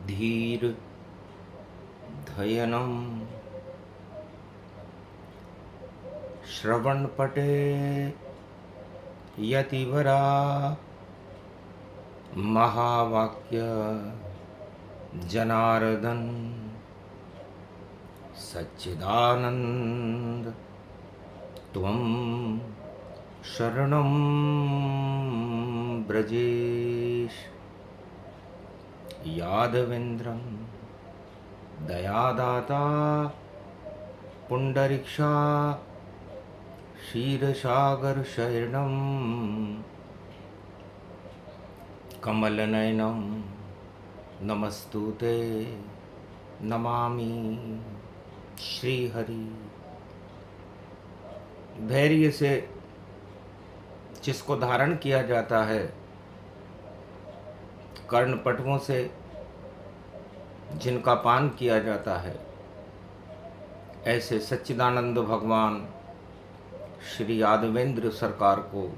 धीर धयनम श्रवणपटे यतिवरा महावाक्य जनार्दन सच्चिदानंद त्वं शरणं ब्रजेश यादवेन्द्रं दयादाता पुंडरीक्षा क्षीरसागर शरणं कमलनयनं नमस्तुते नमामि श्रीहरि। धैर्य से जिसको धारण किया जाता है, कर्णपटुओं से जिनका पान किया जाता है, ऐसे सच्चिदानंद भगवान श्री यादवेंद्र सरकार को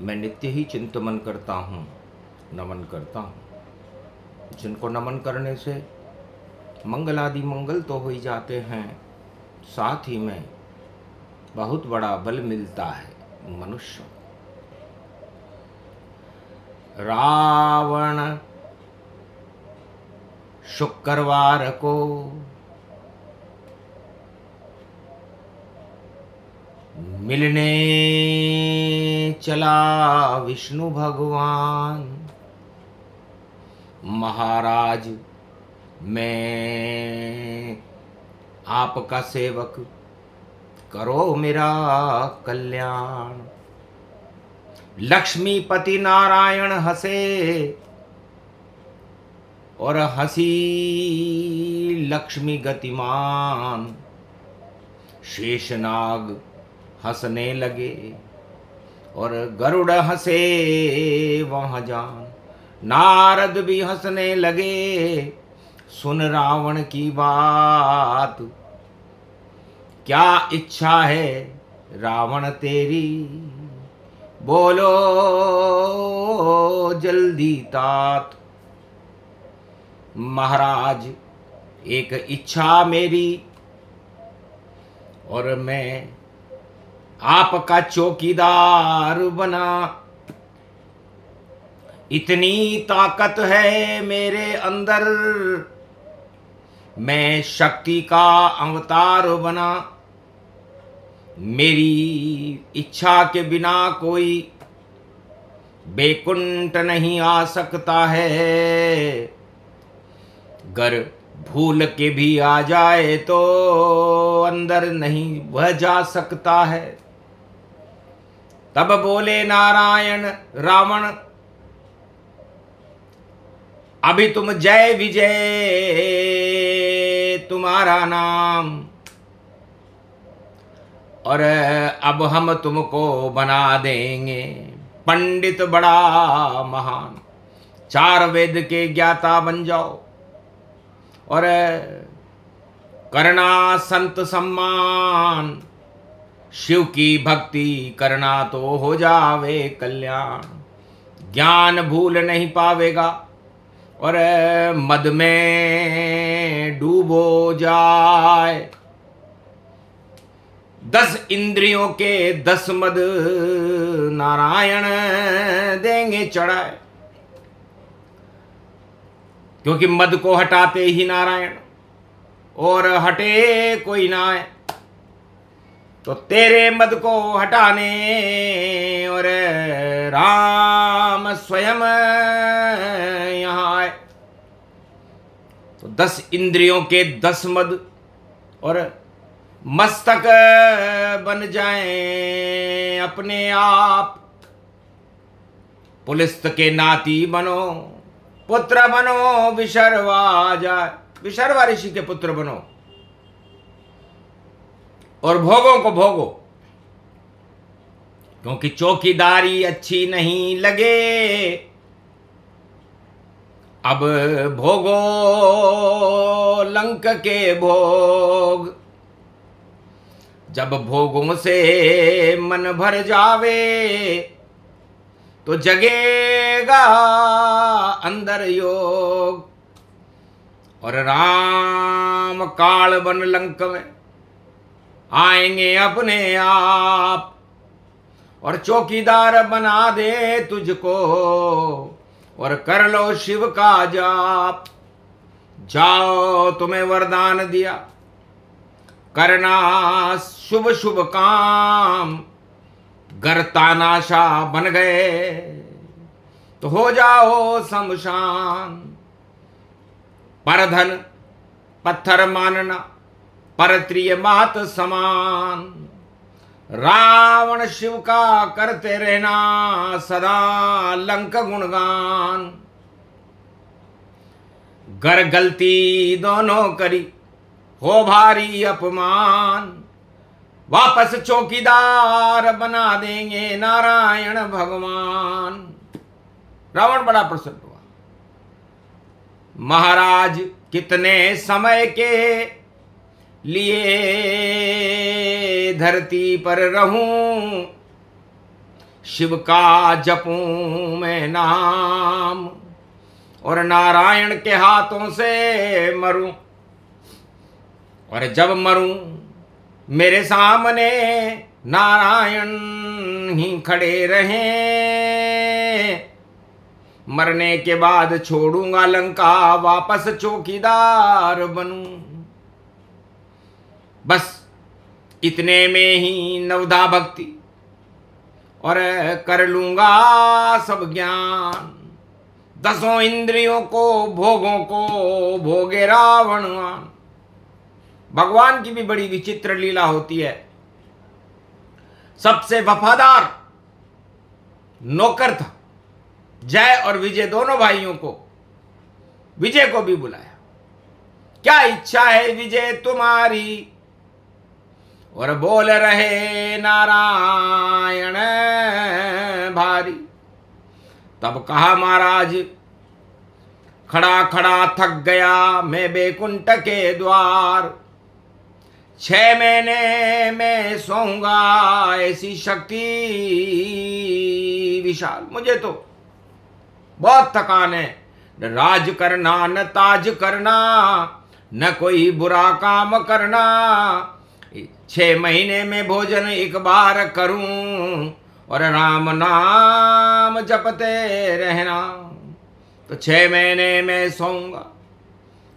मैं नित्य ही चिंतन करता हूँ, नमन करता हूँ। जिनको नमन करने से मंगल आदि मंगल तो हो ही जाते हैं, साथ ही में बहुत बड़ा बल मिलता है मनुष्य। रावण शुक्रवार को मिलने चला विष्णु भगवान। महाराज मैं आपका सेवक, करो मेरा कल्याण। लक्ष्मीपति नारायण हंसे और हंसी लक्ष्मी गतिमान। शेषनाग हंसने लगे और गरुड़ हंसे वहाँ जान। नारद भी हंसने लगे, सुन रावण की बात। क्या इच्छा है रावण तेरी, बोलो जल्दी तात। महाराज एक इच्छा मेरी, और मैं आपका चौकीदार बना। इतनी ताकत है मेरे अंदर, मैं शक्ति का अवतार बना। मेरी इच्छा के बिना कोई बैकुंठ नहीं आ सकता है। गर भूल के भी आ जाए तो अंदर नहीं वह जा सकता है। तब बोले नारायण रावण, अभी तुम जय विजय तुम्हारा नाम, और अब हम तुमको बना देंगे पंडित बड़ा महान। 4 वेद के ज्ञाता बन जाओ और करना संत सम्मान। शिव की भक्ति करना तो हो जावे कल्याण। ज्ञान भूल नहीं पावेगा और मद में डूबो जाए। 10 इंद्रियों के 10 मद नारायण देंगे चढ़ाए। क्योंकि मद को हटाते ही नारायण, और हटे कोई ना आए। तो तेरे मद को हटाने और राम स्वयं यहाँ आए। तो 10 इंद्रियों के 10 मद और मस्तक बन जाएं अपने आप। पुलिस के नाती बनो, पुत्र बनो, विशर्वा जाए। विशर्वा ऋषि के पुत्र बनो और भोगों को भोगो। क्योंकि चौकीदारी अच्छी नहीं लगे, अब भोगो लंक के भोग। जब भोगों से मन भर जावे तो जगेगा अंदर योग। और राम काल बन लंक में आएंगे अपने आप और चौकीदार बना दे तुझको और कर लो शिव का जाप। जाओ तुम्हें वरदान दिया करना शुभ शुभ काम, गर तानाशाह बन गए तो हो जाओ शमशान। परधन पत्थर मानना परत्रिय मात समान, रावण शिव का करते रहना सदा लंक गुणगान। गर गलती दोनों करी हो भारी अपमान, वापस चौकीदार बना देंगे नारायण भगवान। रावण बड़ा प्रसन्न हुआ। महाराज कितने समय के लिए धरती पर रहूं, शिव का जपूं मैं नाम और नारायण के हाथों से मरूं। और जब मरूं मेरे सामने नारायण ही खड़े रहें, मरने के बाद छोड़ूंगा लंका वापस चौकीदार बनूं। बस इतने में ही नवधा भक्ति और कर लूंगा सब ज्ञान। दसों इंद्रियों को भोगों को भोगे रावण। भगवान की भी बड़ी विचित्र लीला होती है। सबसे वफादार नौकर था जय और विजय दोनों भाइयों को। विजय को भी बुलाया, क्या इच्छा है विजय तुम्हारी? और बोल रहे नारायण भारी। तब कहा महाराज खड़ा खड़ा थक गया मैं बैकुंठ के द्वार, 6 महीने में सोऊंगा ऐसी शक्ति विशाल। मुझे तो बहुत थकान है, न राज करना न ताज करना न कोई बुरा काम करना। 6 महीने में भोजन एक बार करूं और राम नाम जपते रहना। तो 6 महीने में सोऊंगा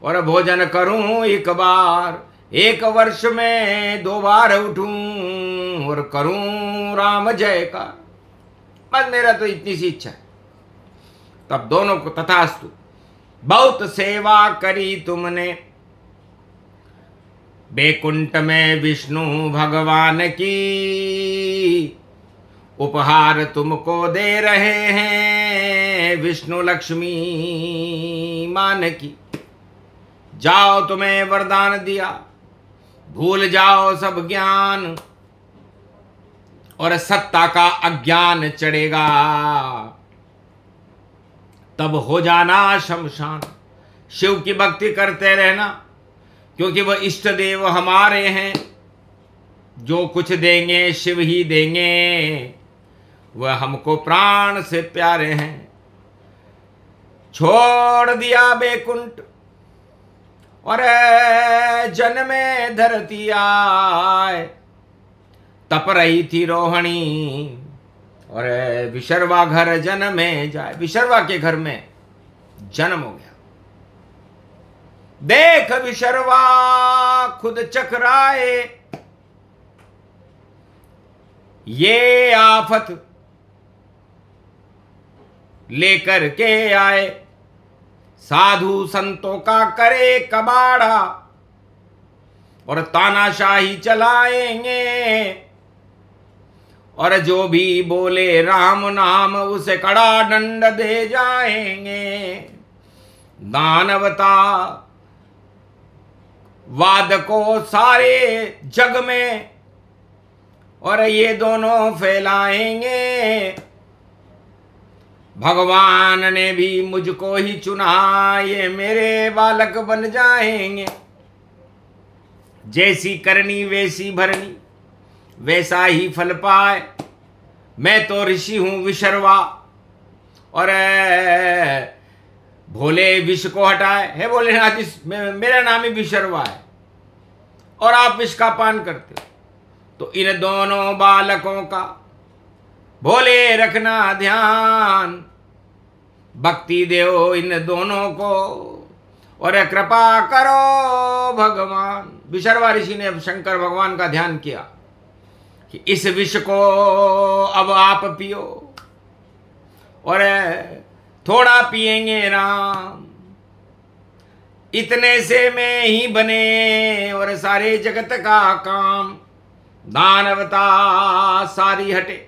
और भोजन करूं एक बार, 1 वर्ष में 2 बार उठूं और करूं राम जय का। बस मेरा तो इतनी सी इच्छा है। तब दोनों को तथास्तु। बहुत सेवा करी तुमने बैकुंठ में विष्णु भगवान की, उपहार तुमको दे रहे हैं विष्णु लक्ष्मी मान की। जाओ तुम्हें वरदान दिया, भूल जाओ सब ज्ञान और सत्ता का अज्ञान चढ़ेगा तब हो जाना शमशान। शिव की भक्ति करते रहना, क्योंकि वह इष्ट देव हमारे हैं। जो कुछ देंगे शिव ही देंगे, वह हमको प्राण से प्यारे हैं। छोड़ दिया बैकुंठ और जन्मे धरती आए, तप रही थी रोहिणी और विशर्वा घर जन्मे जाए। विशर्वा के घर में जन्म हो गया। देख विशर्वा खुद चकराए, ये आफत लेकर के आए। साधु संतों का करे कबाड़ा और तानाशाही चलाएंगे, और जो भी बोले राम नाम उसे कड़ा दंड दे जाएंगे। दानवता वाद को सारे जग में और ये दोनों फैलाएंगे। भगवान ने भी मुझको ही चुना, ये मेरे बालक बन जाएंगे। जैसी करनी वैसी भरनी, वैसा ही फल पाए। मैं तो ऋषि हूं विशर्वा और भोले विष को हटाए, हे भोलेनाथ मेरा नाम ही विशर्वा है और आप विष का पान करते हो, तो इन दोनों बालकों का भोले रखना ध्यान, भक्ति देओ इन दोनों को और कृपा करो भगवान। विशर्वा ऋषि ने अब शंकर भगवान का ध्यान किया कि इस विष को अब आप पियो और थोड़ा पिएंगे राम, इतने से में ही बने और सारे जगत का काम, दानवता सारी हटे,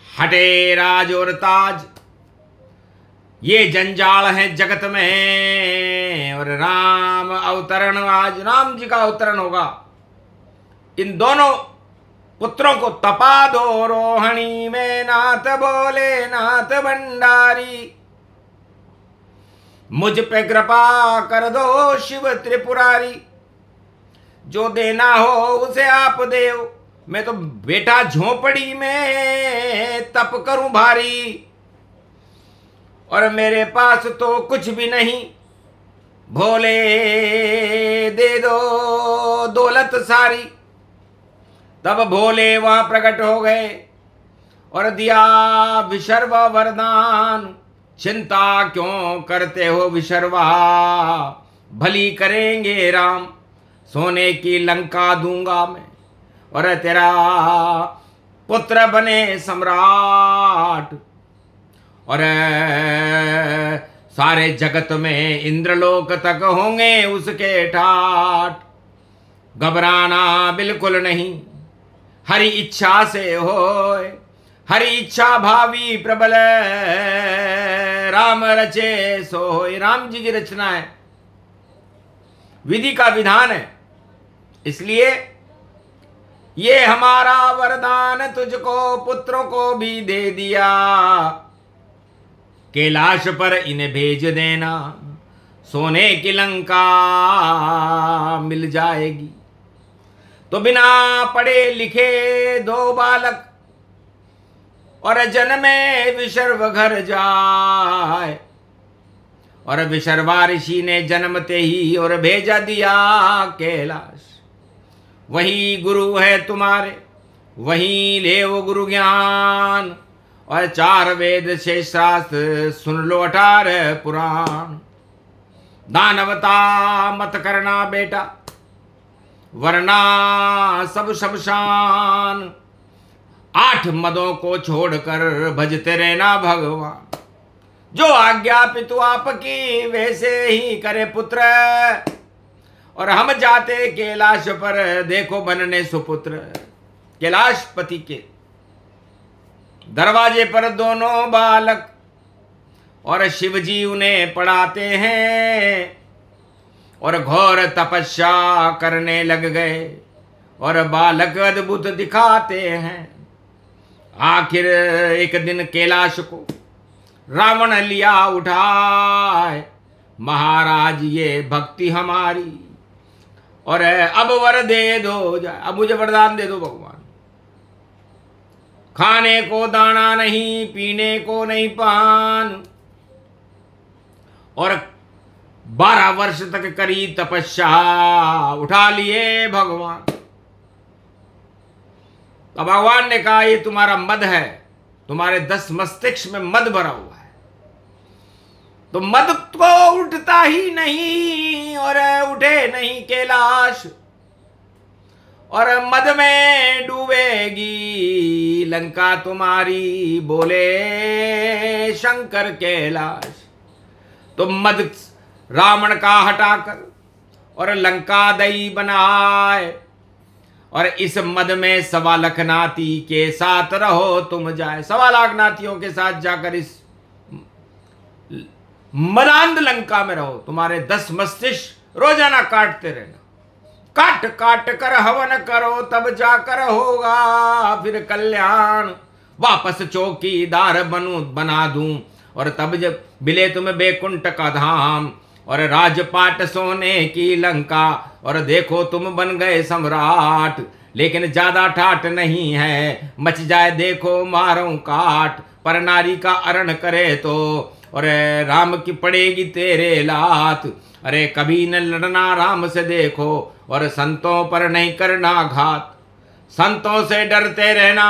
हटे राज और ताज, ये जंजाल है जगत में और राम अवतरण, आज राम जी का अवतरण होगा। इन दोनों पुत्रों को तपा दो रोहिणी में, नाथ बोले नाथ भंडारी, मुझ पे कृपा कर दो शिव त्रिपुरारी, जो देना हो उसे आप देव, मैं तो बेटा झोपड़ी में तप करूं भारी और मेरे पास तो कुछ भी नहीं, भोले दे दो दौलत सारी। तब भोले वहां प्रकट हो गए और दिया विशर्वा वरदान, चिंता क्यों करते हो विशर्वा, भली करेंगे राम, सोने की लंका दूंगा मैं और तेरा पुत्र बने सम्राट और सारे जगत में इंद्रलोक तक होंगे उसके ठाट। घबराना बिल्कुल नहीं, हरि इच्छा से होए, हरि इच्छा भावी प्रबल, राम रचे सो होए। राम जी की रचना है, विधि का विधान है, इसलिए ये हमारा वरदान तुझको पुत्रों को भी दे दिया, कैलाश पर इन्हें भेज देना, सोने की लंका मिल जाएगी। तो बिना पढ़े लिखे दो बालक और जन्मे विशर्व घर जाए, और विशर्वा ऋषि ने जन्मते ही और भेजा दिया कैलाश। वही गुरु है तुम्हारे, वही ले वो गुरु ज्ञान, और 4 वेद से शास्त्र सुन लो 18 पुराण। दानवता मत करना बेटा, वरना सब शमशान, 8 मदों को छोड़कर भजते रहना भगवान। जो आज्ञा पितु आपकी वैसे ही करे पुत्र, और हम जाते कैलाश पर देखो बनने सुपुत्र। कैलाशपति के दरवाजे पर दोनों बालक और शिव जी उन्हें पढ़ाते हैं और घोर तपस्या करने लग गए और बालक अद्भुत दिखाते हैं। आखिर एक दिन कैलाश को रावण लिया उठाए, महाराज ये भक्ति हमारी और अब वर दे दो जाए, अब मुझे वरदान दे दो भगवान। खाने को दाना नहीं, पीने को नहीं पान, और 12 वर्ष तक करी तपस्या, उठा लिए भगवान। तो भगवान ने कहा ये तुम्हारा मद है, तुम्हारे 10 मस्तिष्क में मद भरा हुआ है, तो मद को उठता ही नहीं और उठे नहीं कैलाश, और मद में डूबेगी लंका तुम्हारी, बोले शंकर कैलाश। तो मद रावण का हटाकर और लंका दई बनाए, और इस मद में 1.25 लाख नाती के साथ रहो तुम जाए। 1.25 लाख नातियों के साथ जाकर इस मदांध लंका में रहो, तुम्हारे 10 मस्तिष्क रोजाना काटते रहना, काट काट कर हवन करो, तब जाकर होगा फिर कल्याण। वापस चौकीदार बना दूं, और तब जब मिले तुम्हें बैकुंठ का धाम और राजपाट सोने की लंका, और देखो तुम बन गए सम्राट। लेकिन ज्यादा ठाट नहीं है, मच जाए देखो मारो काट, पर नारी का अरण करे तो और राम की पड़ेगी तेरे लात। अरे कभी न लड़ना राम से देखो, और संतों पर नहीं करना घात। संतों से डरते रहना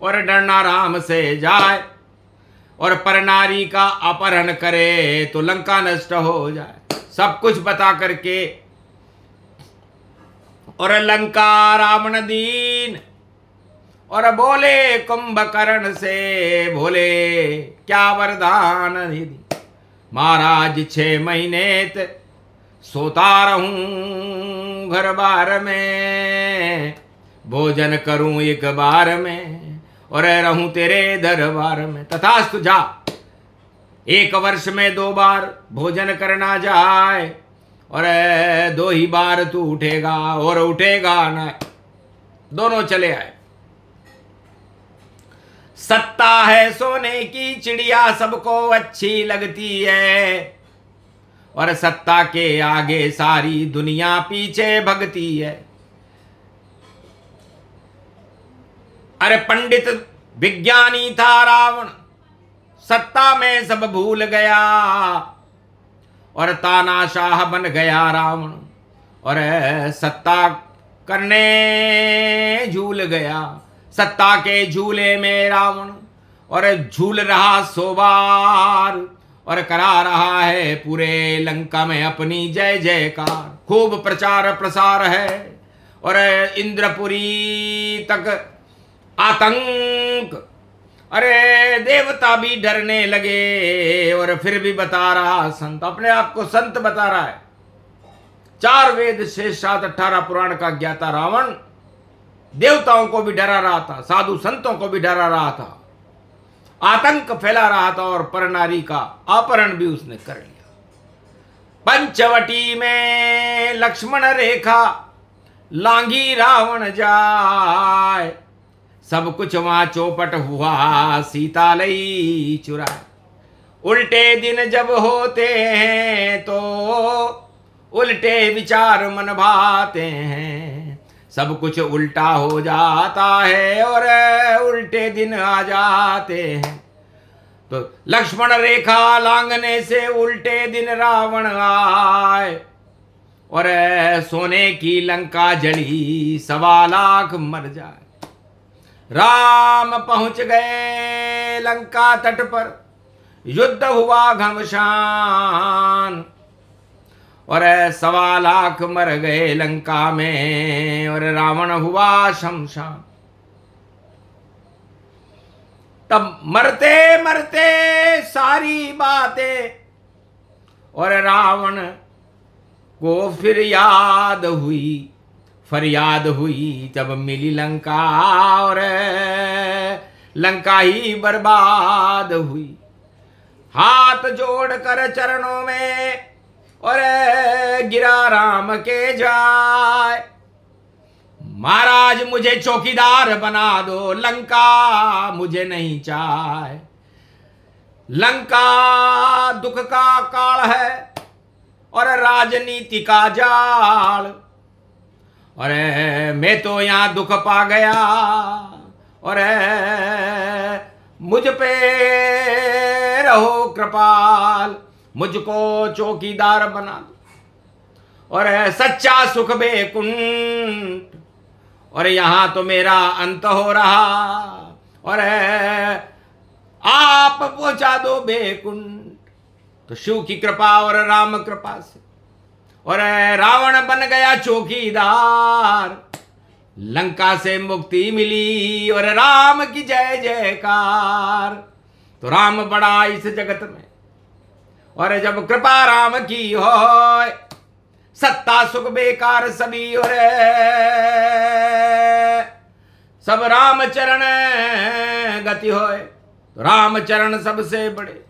और डरना राम से जाए, और पर नारी का अपहरण करे तो लंका नष्ट हो जाए। सब कुछ बता करके और लंका रावण दीन, और बोले कुंभकर्ण से, भोले क्या वरदान निधि। महाराज 6 महीने सोता रहूं घर बार में, भोजन करूं एक बार में, और रहूं तेरे दरबार में। तथास्तु जा, 1 वर्ष में 2 बार भोजन करना जाए, और 2 ही बार तू उठेगा और उठेगा ना। दोनों चले आए। सत्ता है सोने की चिड़िया, सबको अच्छी लगती है, और सत्ता के आगे सारी दुनिया पीछे भगती है। अरे पंडित विज्ञानी था रावण, सत्ता में सब भूल गया, और तानाशाह बन गया रावण, और सत्ता करने झूल गया। सत्ता के झूले में रावण, और झूल रहा 100 बार, और करा रहा है पूरे लंका में अपनी जय जयकार। खूब प्रचार प्रसार है, और इंद्रपुरी तक आतंक। अरे देवता भी डरने लगे, और फिर भी बता रहा संत, अपने आप को संत बता रहा है। 4 वेद शेष 7 18 पुराण का ज्ञाता रावण देवताओं को भी डरा रहा था, साधु संतों को भी डरा रहा था, आतंक फैला रहा था, और परनारी का अपहरण भी उसने कर लिया। पंचवटी में लक्ष्मण रेखा लांगी रावण जाए, सब कुछ वहां चौपट हुआ, सीता लई चुराए। उल्टे दिन जब होते हैं तो उल्टे विचार मन भाते हैं, सब कुछ उल्टा हो जाता है, और उल्टे दिन आ जाते हैं। तो लक्ष्मण रेखा लांघने से उल्टे दिन रावण आए, और सोने की लंका जली 1.25 लाख मर जाए। राम पहुंच गए लंका तट पर, युद्ध हुआ घमसान, और 1.25 लाख मर गए लंका में, और रावण हुआ शमशान। तब मरते मरते सारी बातें, और रावण को फिर याद हुई, फरियाद हुई। तब मिली लंका, और लंका ही बर्बाद हुई। हाथ जोड़कर चरणों में और गिरा राम के जाए, महाराज मुझे चौकीदार बना दो, लंका मुझे नहीं चाहे। लंका दुख का काल है और राजनीति का जाल, और मैं तो यहां दुख पा गया, और मुझ पे रहो कृपाल, मुझको चौकीदार बना दो, और सच्चा सुख बेकुंठ, और यहां तो मेरा अंत हो रहा, और आप पहुंचा दो बेकुंठ। तो शिव की कृपा और राम कृपा से, और रावण बन गया चौकीदार, लंका से मुक्ति मिली, और राम की जय जयकार। तो राम बड़ा इस जगत में, और जब कृपा राम की हो, सत्ता सुख बेकार सभी, और सब राम चरण गति होए। तो राम चरण सबसे बड़े,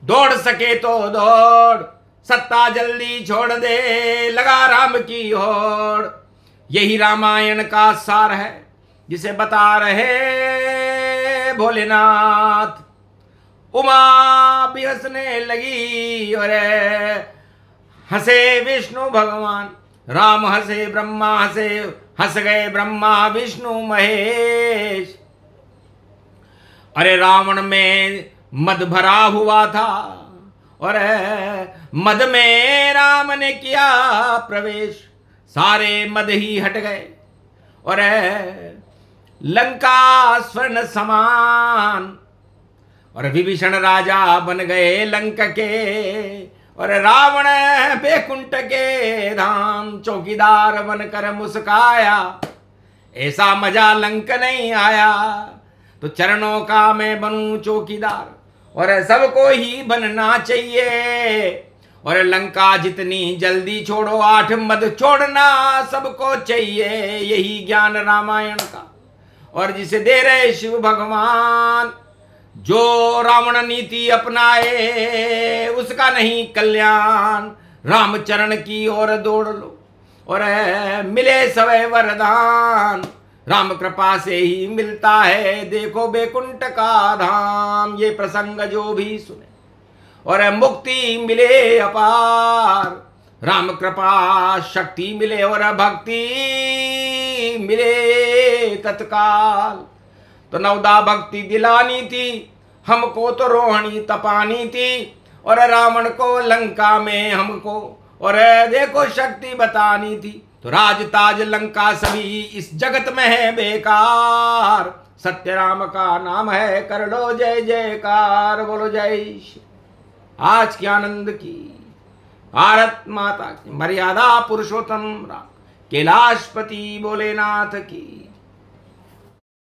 दौड़ सके तो दौड़, सत्ता जल्दी छोड़ दे, लगा राम की होड़। यही रामायण का सार है जिसे बता रहे भोलेनाथ। उमा भी हंसने लगी, और हंसे विष्णु भगवान, राम हंसे ब्रह्मा हंसे, हंस गए ब्रह्मा विष्णु महेश। अरे रावण में मद भरा हुआ था और मद में राम ने किया प्रवेश, सारे मद ही हट गए और लंका स्वर्ण समान और विभीषण राजा बन गए लंक के और रावण बैकुंठ के धाम चौकीदार बनकर मुस्काया। ऐसा मजा लंक नहीं आया, तो चरणों का मैं बनूं चौकीदार और सबको ही बनना चाहिए। और लंका जितनी जल्दी छोड़ो, 8 मद छोड़ना सबको चाहिए। यही ज्ञान रामायण का और जिसे दे रहे शिव भगवान। जो रावण नीति अपनाए उसका नहीं कल्याण। रामचरण की ओर दौड़ लो और मिले सवै वरदान। राम कृपा से ही मिलता है देखो बैकुंठ का धाम। ये प्रसंग जो भी सुने और मुक्ति मिले अपार। राम कृपा शक्ति मिले और भक्ति मिले तत्काल। तो नवदा भक्ति दिलानी थी हमको, तो रोहिणी तपानी थी और रावण को लंका में हमको और देखो शक्ति बतानी थी। तो राज ताज लंका सभी इस जगत में है बेकार। सत्य राम का नाम है, कर लो जय जयकार। बोलो जय श्री। आज की आनंद की भारत माता की मर्यादा पुरुषोत्तम राम कैलाशपति भोलेनाथ की।